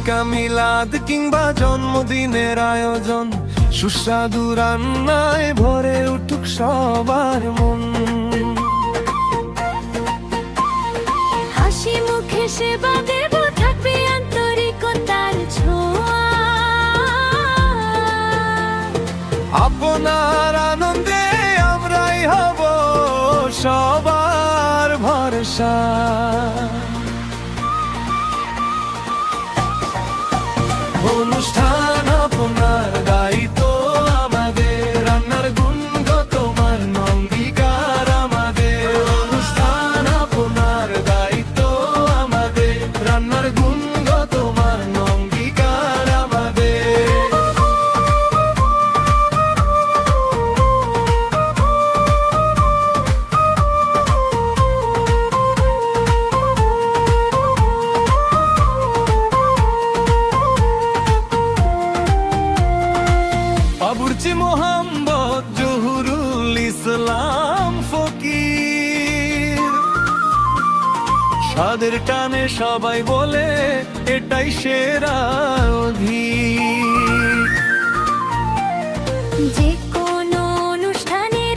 ঈদকা মিলাদ কিংবা জন্মদিনের আয়োজন, সুস্বাদু রান্নায় ভরে উঠুক সবার মন। হাসি মুখে সেবা দেব, থাকবে আন্তরিকতার ছোঁয়া। আপনার আনন্দে আমরাই হব সবার ভরসা। অনুষ্ঠান আপনার দায়িত্ব আমাদের, রান্নার গুণগত মান অঙ্গীকার আমাদের। অনুষ্ঠান আপনার দায়িত্ব আমাদের, রান্নার গুণগত মান অঙ্গীকার আমাদের। বাবুর্চি মোহাম্মদ জহুরুল ইসলাম ফকির, স্বাদের টানে সবাই বলে এটাই সেরা